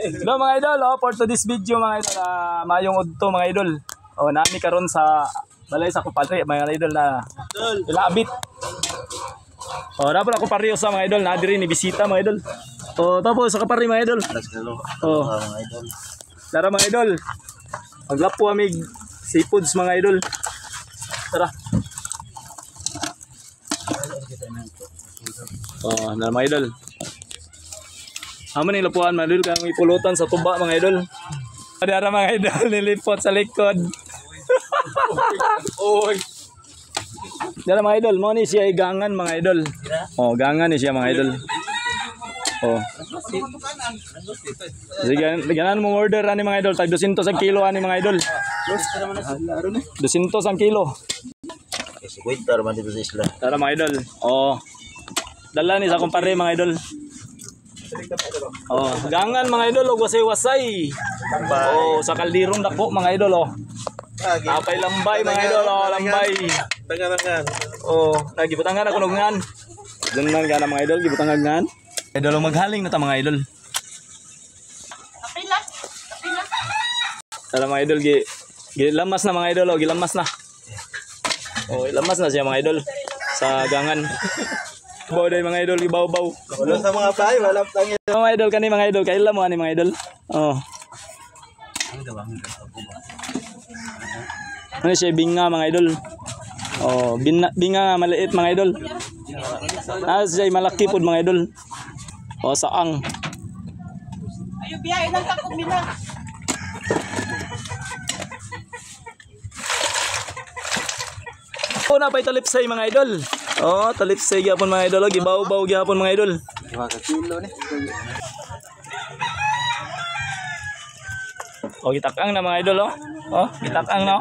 Hello mga idol, for this video mga idol, mayong udto mga idol. Nami karon sa balay sa kupadre mga idol na ilabit. Dapat ako pariyo sa mga idol, na diri ni bisita mga idol. Tapos sa kapari mga idol. Mga idol. Tara mga idol. Maglapo amig seafoods mga idol. Tara. Na mga idol. Amo ning lapuan mga idol kang ipulutan sa tuba mga idol. Dara mga idol nilipot sa likod. Oy. Dara mga idol, mo ni siya igangan mga idol. Gangan ni siya mga idol. Sige, ganan mo order ani mga idol, tag 200 ang kilo ani mga idol. 200 ang kilo. Kwenta man dito sa isla. Tara mga idol. Dala ni sa kumpare mga idol. Gangan mga idol, wasay-wasay. Sa kaldirong dako mga idol. Tapay lambay mga idol, lambay. Tangan-tangan. Nagibutangan ako nungan. Ganun gana mga idol, gibutangan. Idol maghaling na ta mga idol. Tara mga idol, gilamas na mga idol, gilamas na. Ilamas na siya mga idol sa gangan. Baw day mga idol, ibaw-baw. Wala sa mga fly, wala tangin. Mga idol kani mga idol, kaila mo ani mga idol. Ano siya binga mga idol. Binga nga maliit mga idol. Siya malaki pud mga idol. Saang. Ayo biyahe nang takog nila. Na pa'y talipsay mga idol. Talipsay gyapon mga idol, gibaw-baw gyapon mga idol. 5 kilo ni. Gitakang na mga idol, gitakang na.